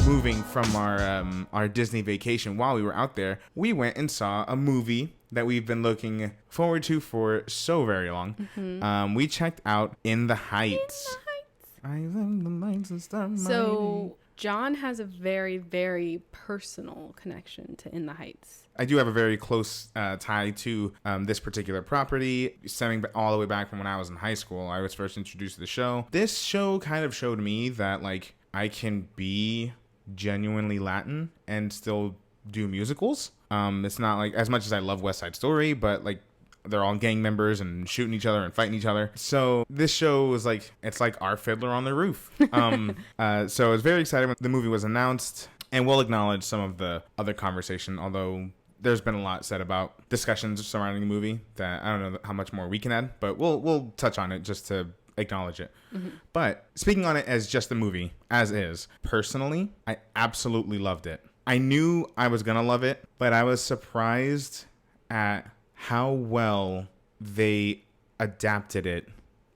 Moving from our Disney vacation, while we were out there, we went and saw a movie that we've been looking forward to for so very long. Mm-hmm. We checked out In the Heights. I love the lights and stars. So John has a very, very personal connection to In the Heights. I do have a very close tie to this particular property, stemming all the way back from when I was in high school. I was first introduced to the show. This show kind of showed me that like I can be genuinely Latin and still do musicals. It's not like, as much as I love West Side Story, but like they're all gang members and shooting each other and fighting each other. So this show was like, it's like our Fiddler on the Roof. So I was very excited when the movie was announced, and we'll acknowledge some of the other conversation, although there's been a lot said about discussions surrounding the movie that I don't know how much more we can add, but we'll touch on it just to acknowledge it. Mm-hmm. But speaking on it as just the movie as is, personally, I absolutely loved it. I knew I was gonna love it, but I was surprised at how well they adapted it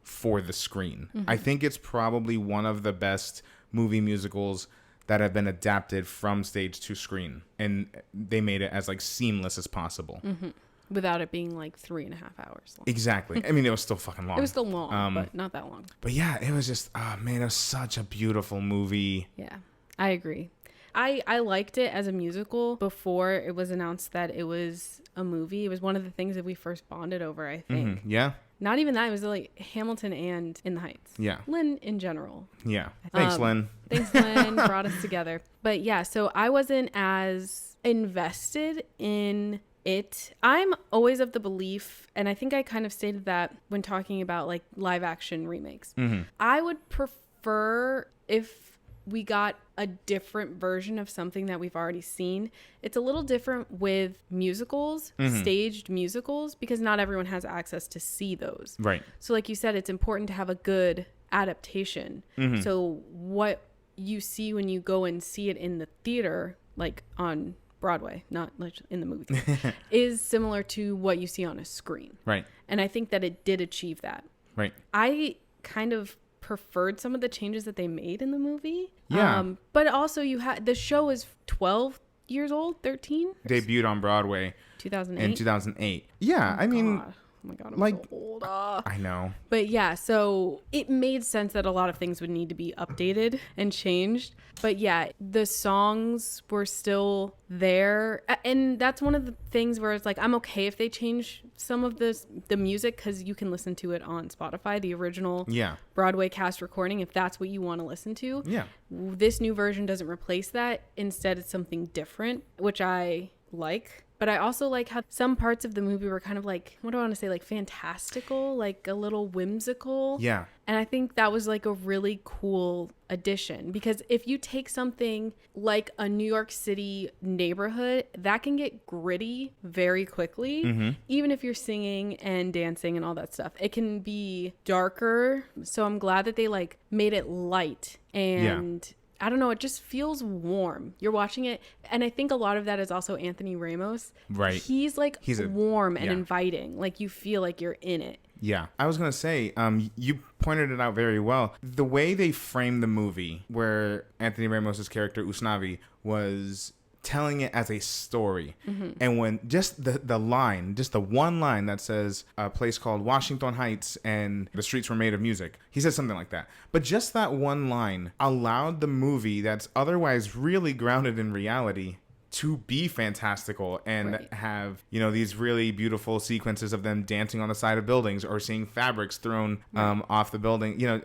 for the screen. Mm-hmm. I think it's probably one of the best movie musicals that have been adapted from stage to screen, and they made it as like seamless as possible. Mm-hmm. Without it being like 3.5 hours long. Exactly. I mean, it was still fucking long. It was still long, but not that long. But yeah, it was just, oh man, it was such a beautiful movie. Yeah, I agree. I liked it as a musical before it was announced that it was a movie. It was one of the things that we first bonded over, I think. Mm-hmm. Yeah. Not even that. It was like Hamilton and In the Heights. Yeah. Lin in general. Yeah. Thanks, Lin. Thanks, Lin. Brought us together. But yeah, so I wasn't as invested in it. I'm always of the belief, and I think I kind of stated that when talking about like live action remakes. Mm-hmm. I would prefer if we got a different version of something that we've already seen. It's a little different with musicals, mm-hmm. staged musicals, because not everyone has access to see those. Right. So like you said, it's important to have a good adaptation. Mm-hmm. So what you see when you go and see it in the theater, like on Broadway, not like in the movie, is similar to what you see on a screen. Right. And I think that it did achieve that. Right. I kind of preferred some of the changes that they made in the movie. Yeah. But also you had, the show is 12 years old, 13? Debuted on Broadway 2008. In 2008. Yeah. I mean, God. Oh my God, I'm like, so old. I know. But yeah, so it made sense that a lot of things would need to be updated and changed. But yeah, the songs were still there. And that's one of the things where it's like, I'm okay if they change some of the music, because you can listen to it on Spotify, the original Broadway cast recording, if that's what you want to listen to. Yeah. This new version doesn't replace that. Instead, it's something different, which I like. But I also like how some parts of the movie were kind of like, what do I want to say, like fantastical, like a little whimsical. Yeah. And I think that was like a really cool addition, because if you take something like a New York City neighborhood, that can get gritty very quickly. Mm-hmm. Even if you're singing and dancing and all that stuff, it can be darker. So I'm glad that they like made it light and I don't know, it just feels warm. You're watching it, and I think a lot of that is also Anthony Ramos. Right. He's warm and inviting. Like, you feel like you're in it. Yeah. I was going to say, you pointed it out very well. The way they framed the movie, where Anthony Ramos' character, Usnavi, was telling it as a story. Mm-hmm. And when just the line, just the one line that says a place called Washington Heights and the streets were made of music. He said something like that. But just that one line allowed the movie that's otherwise really grounded in reality to be fantastical and have, these really beautiful sequences of them dancing on the side of buildings or seeing fabrics thrown off the building,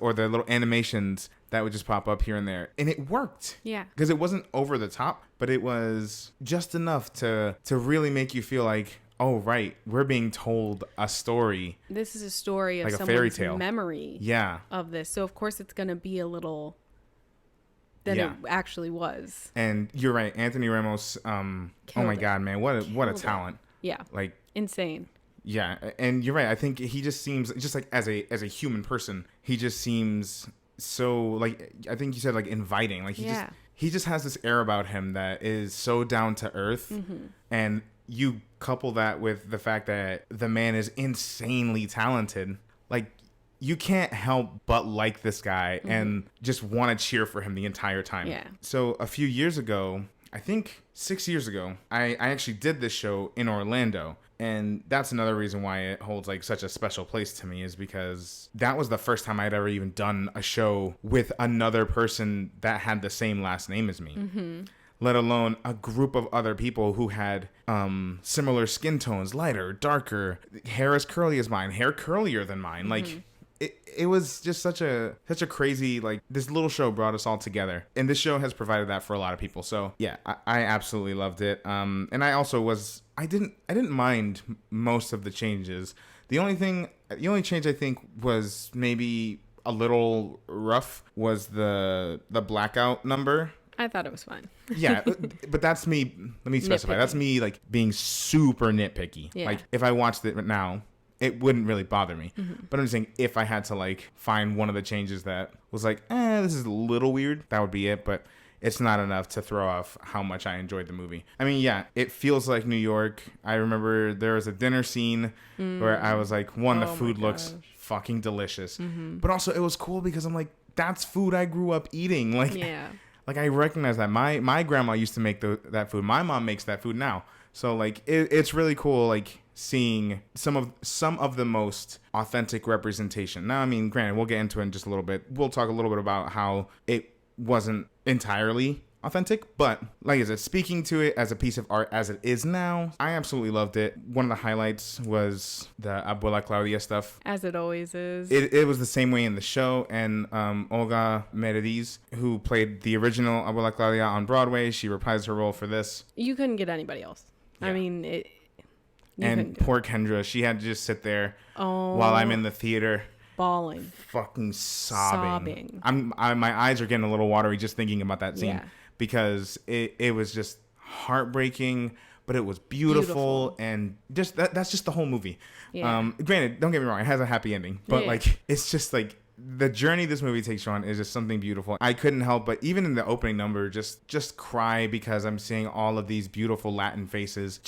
or the little animations that would just pop up here and there. And it worked. Yeah. Because it wasn't over the top, but it was just enough to really make you feel like, oh, right, we're being told a story. This is a story of like someone's a fairy tale memory of this. So, of course, it's going to be a little than it actually was. And you're right. Anthony Ramos, oh my God, man, what a talent. Yeah. Like, insane. Yeah. And you're right. I think he just seems, just like as a human person, he just seems so, like, I think you said, like, inviting. Like, he just has this air about him that is so down to earth. Mm-hmm. And you couple that with the fact that the man is insanely talented, like, you can't help but like this guy and just want to cheer for him the entire time. Yeah. So a few years ago, I think 6 years ago, I actually did this show in Orlando. And that's another reason why it holds like such a special place to me, is because that was the first time I'd ever even done a show with another person that had the same last name as me. Let alone a group of other people who had similar skin tones, lighter, darker, hair as curly as mine, hair curlier than mine. Like, it was just such a crazy, like, this little show brought us all together, and this show has provided that for a lot of people. So yeah, I absolutely loved it. And I didn't mind most of the changes. The only change I think was maybe a little rough was the blackout number. I thought it was fine. Yeah, but that's me. Let me specify. Nitpicky. That's me, like, being super nitpicky. Yeah. Like, if I watched it now, it wouldn't really bother me. But I'm just saying, if I had to, like, find one of the changes that was like, this is a little weird, that would be it. But it's not enough to throw off how much I enjoyed the movie. I mean, yeah, it feels like New York. I remember there was a dinner scene where I was like, the food looks fucking delicious. But also, it was cool because I'm like, that's food I grew up eating. Like, Yeah. like, I recognize that. My grandma used to make that food. My mom makes that food now. So, like, it's really cool, like, seeing some of the most authentic representation. Now, I mean, granted, we'll get into it in just a little bit. We'll talk a little bit about how it wasn't entirely authentic, but like I said, speaking to it as a piece of art as it is now, I absolutely loved it. One of the highlights was the Abuela Claudia stuff. As it always is. It was the same way in the show, and Olga Merediz, who played the original Abuela Claudia on Broadway, she reprised her role for this. You couldn't get anybody else. Yeah. I mean, and poor Kendra, she had to just sit there while I'm in the theater, bawling, fucking sobbing. My eyes are getting a little watery just thinking about that scene, because it was just heartbreaking, but it was beautiful. And just that's just the whole movie. Yeah. Granted, don't get me wrong, it has a happy ending, but like, it's just like, the journey this movie takes you on is just something beautiful. I couldn't help but, even in the opening number, just cry, because I'm seeing all of these beautiful Latin faces.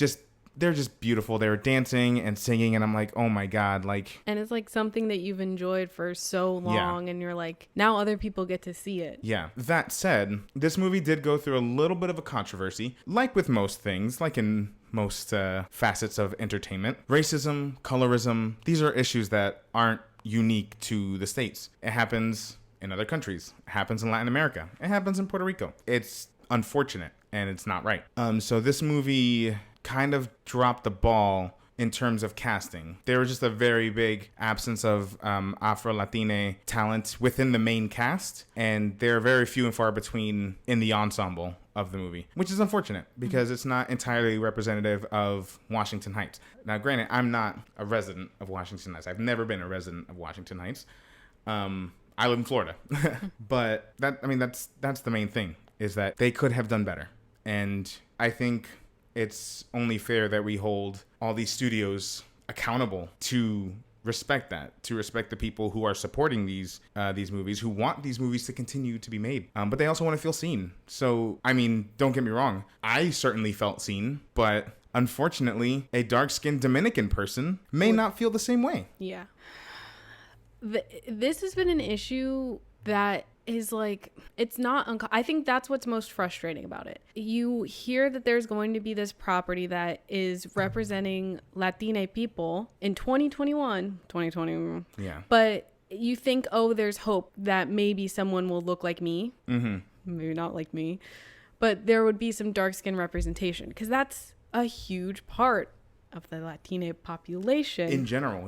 They're just beautiful. They were dancing and singing, and I'm like, oh my God, like. And it's like something that you've enjoyed for so long, and you're like, now other people get to see it. Yeah. That said, this movie did go through a little bit of a controversy, like with most things, like in most facets of entertainment. Racism, colorism, these are issues that aren't unique to the States. It happens in other countries. It happens in Latin America. It happens in Puerto Rico. It's unfortunate, and it's not right. So this movie kind of dropped the ball in terms of casting. There was just a very big absence of Afro-Latine talent within the main cast, and they're very few and far between in the ensemble of the movie, which is unfortunate because it's not entirely representative of Washington Heights. Now, granted, I'm not a resident of Washington Heights. I've never been a resident of Washington Heights. I live in Florida. But that's the main thing, is that they could have done better. And I think it's only fair that we hold all these studios accountable to respect that, to respect the people who are supporting these movies, who want these movies to continue to be made. But they also want to feel seen. So, I mean, don't get me wrong. I certainly felt seen, but unfortunately, a dark-skinned Dominican person may not feel the same way. Yeah. This has been an issue that is like, it's not I think that's what's most frustrating about it. You hear that there's going to be this property that is representing Latine people in 2020. Yeah. But you think, oh, there's hope that maybe someone will look like me. Mm-hmm. Maybe not like me, but there would be some dark skin representation, because that's a huge part of the Latine population in general.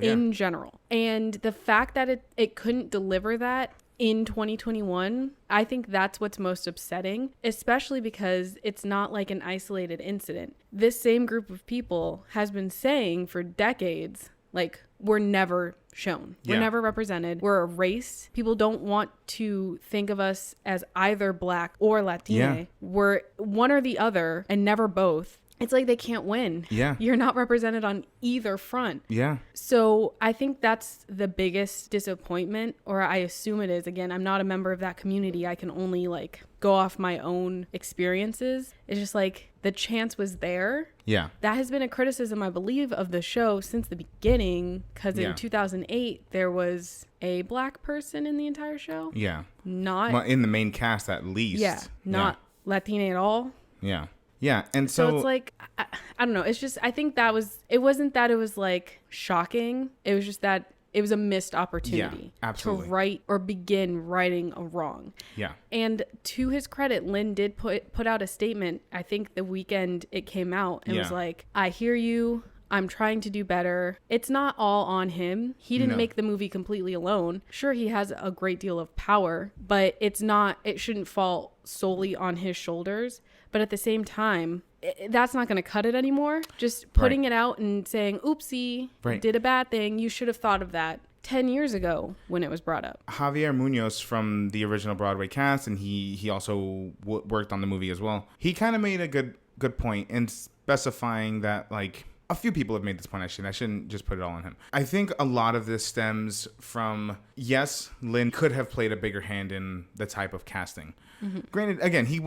And the fact that it couldn't deliver that in 2021, I think that's what's most upsetting, especially because it's not like an isolated incident. This same group of people has been saying for decades, like, we're never shown. We're never represented. We're a race. People don't want to think of us as either black or Latine. We're one or the other and never both. it's like they can't win. Yeah. You're not represented on either front. Yeah. So I think that's the biggest disappointment, or I assume it is. Again, I'm not a member of that community. I can only like go off my own experiences. It's just like the chance was there. Yeah. That has been a criticism, I believe, of the show since the beginning, because in 2008 there was a black person in the entire show. Yeah. Not well, in the main cast at least. Yeah. Not Latina at all. Yeah. Yeah. And So it's like, I don't know. It's just, I think it wasn't that it was like shocking. It was just that it was a missed opportunity to write or begin righting a wrong. Yeah. And to his credit, Lin did put out a statement, I think the weekend it came out, and was like, I hear you. I'm trying to do better. It's not all on him. He didn't make the movie completely alone. Sure, he has a great deal of power, but it shouldn't fall solely on his shoulders. But at the same time, that's not going to cut it anymore. Just putting it out and saying, oopsie, did a bad thing. You should have thought of that 10 years ago when it was brought up. Javier Munoz from the original Broadway cast, and he also worked on the movie as well. He kind of made a good point in specifying that, like, a few people have made this point. I shouldn't just put it all on him. I think a lot of this stems from, yes, Lin could have played a bigger hand in the type of casting. Mm-hmm. Granted, again, he's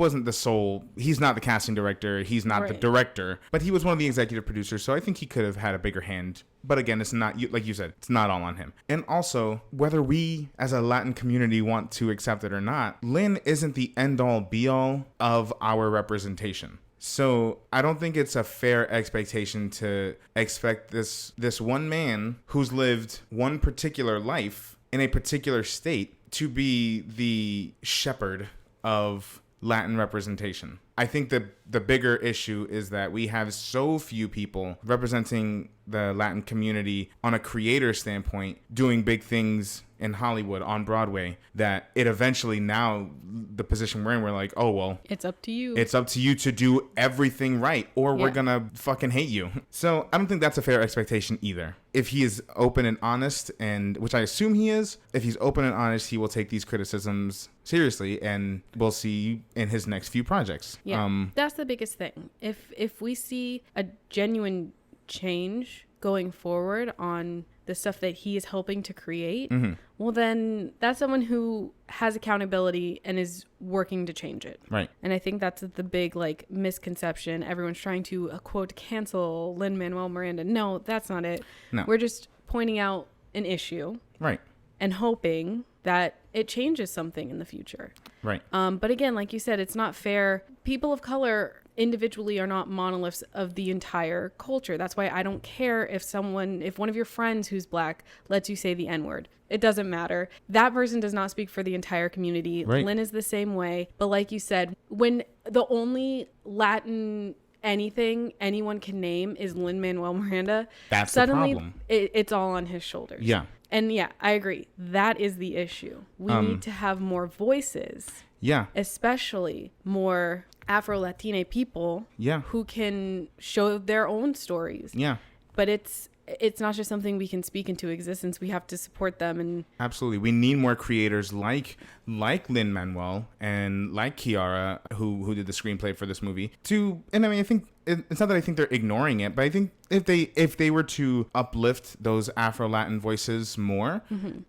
not the casting director, he's not the director, but he was one of the executive producers, so I think he could have had a bigger hand. But again, it's not, like you said, it's not all on him. And also, whether we as a Latin community want to accept it or not, Lin isn't the end-all be-all of our representation. So I don't think it's a fair expectation to expect this one man who's lived one particular life in a particular state to be the shepherd of Latin representation. I think the bigger issue is that we have so few people representing the Latin community on a creator standpoint doing big things in Hollywood on Broadway that it eventually, now the position we're in, we're like, oh, well, it's up to you. It's up to you to do everything right, or we're gonna fucking hate you. So I don't think that's a fair expectation either. If he is open and honest, and which I assume he is, if he's open and honest, he will take these criticisms seriously, and we'll see in his next few projects. Yeah, that's the biggest thing. If we see a genuine change going forward on the stuff that he is helping to create, well, then that's someone who has accountability and is working to change it. Right. And I think that's the big, like, misconception. Everyone's trying to, quote, cancel Lin-Manuel Miranda. No, that's not it. No. We're just pointing out an issue. Right. And hoping that it changes something in the future. Right. But again, like you said, it's not fair. People of color individually are not monoliths of the entire culture. That's why I don't care if one of your friends who's black lets you say the N-word. It doesn't matter. That person does not speak for the entire community. Right. Lin is the same way. But like you said, when the only Latin anything anyone can name is Lin-Manuel Miranda, that's suddenly the problem. It's all on his shoulders. Yeah. And yeah, I agree. That is the issue. We need to have more voices. Yeah. Especially more Afro-Latina people who can show their own stories. Yeah. But it's not just something we can speak into existence. We have to support them. And absolutely. We need more creators like Lin-Manuel and like Kiara, who did the screenplay for this movie. And I mean, I think it's not that I think they're ignoring it, but I think if they were to uplift those Afro-Latin voices more,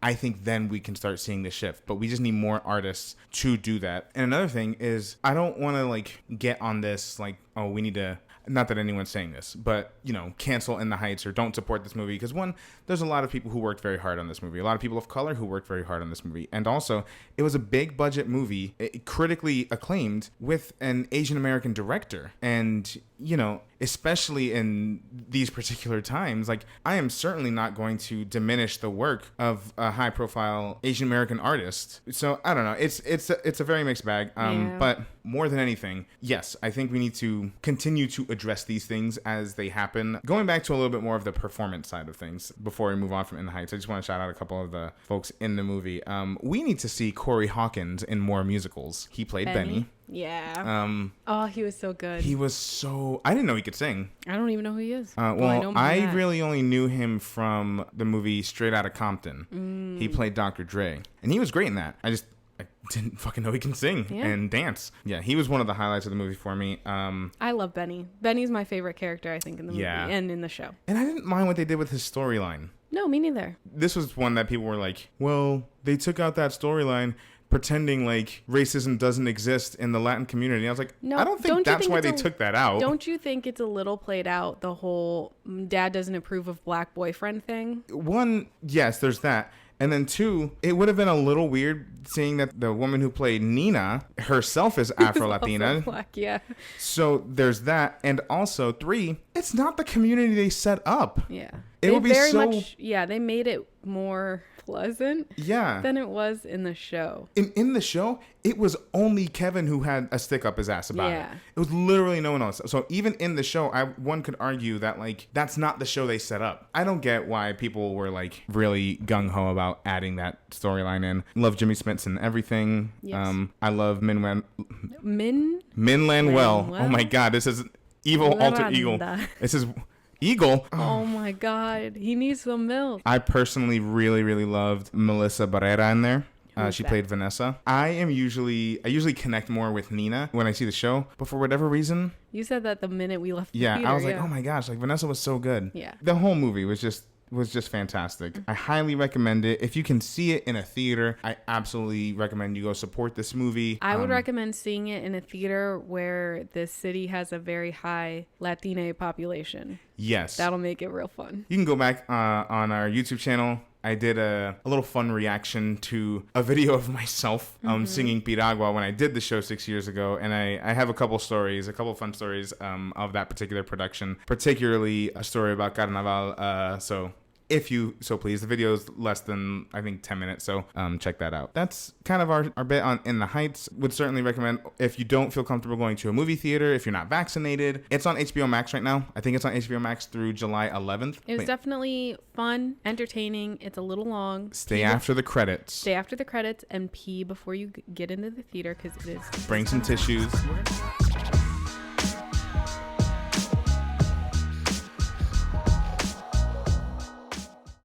I think then we can start seeing the shift. But we just need more artists to do that. And another thing is, I don't want to like get on this like, oh, we need to, not that anyone's saying this, but, you know, cancel In the Heights or don't support this movie. Because one, there's a lot of people who worked very hard on this movie. A lot of people of color who worked very hard on this movie. And also, it was a big budget movie, critically acclaimed, with an Asian American director. And, you know, especially in these particular times, like, I am certainly not going to diminish the work of a high profile Asian American artist. So I don't know. It's a very mixed bag. But more than anything, yes, I think we need to continue to address these things as they happen. Going back to a little bit more of the performance side of things before we move on from In the Heights, I just want to shout out a couple of the folks in the movie. We need to see Corey Hawkins in more musicals. He played Benny. Yeah. Oh, he was so good. I didn't know he could sing. I don't even know who he is. I really only knew him from the movie Straight Outta Compton. He played Dr. Dre, and he was great in that. I I didn't fucking know he can sing and dance. Yeah, he was one of the highlights of the movie for me. I love Benny. Benny's my favorite character, I think, in the movie and in the show. And I didn't mind what they did with his storyline. No, me neither. This was one that people were like, well, they took out that storyline pretending like racism doesn't exist in the Latin community. I was like, no, I don't think that's why they took that out. Don't you think it's a little played out, the whole dad doesn't approve of black boyfriend thing? One, yes, there's that. And then two, it would have been a little weird seeing that the woman who played Nina herself is Afro-Latina. Black, yeah. So there's that. And also, three, it's not the community they set up. Yeah. It would be they made it more pleasant than it was in the show. In the show, it was only Kevin who had a stick up his ass about it. It was literally no one else. So even in the show, one could argue that like that's not the show they set up. I don't get why people were like really gung-ho about adding that storyline in. Love Jimmy Smits and everything. Yes. I love Min-Manuel. Well. Oh my God, this is evil alter ego. This is Eagle. Oh my God. He needs some milk. I personally really, really loved Melissa Barrera in there. She played Vanessa. I usually connect more with Nina when I see the show, but for whatever reason. You said that the minute we left the theater. I was like, oh my gosh, like Vanessa was so good. Yeah. The whole movie was just fantastic. I highly recommend it. If you can see it in a theater, I absolutely recommend you go support this movie. I would recommend seeing it in a theater where the city has a very high Latina population. Yes. That'll make it real fun. You can go back on our YouTube channel. I did a little fun reaction to a video of myself singing Piragua when I did the show 6 years ago. And I have a couple fun stories of that particular production, particularly a story about Carnaval. So if you so please, the video is less than, I think, 10 minutes. So check that out. That's kind of our bit on In the Heights. Would certainly recommend if you don't feel comfortable going to a movie theater, if you're not vaccinated. It's on HBO Max right now. I think it's on HBO Max through July 11th. It was definitely fun, entertaining. It's a little long. Stay after the credits. Stay after the credits and pee before you get into the theater because it is. Bring some tissues.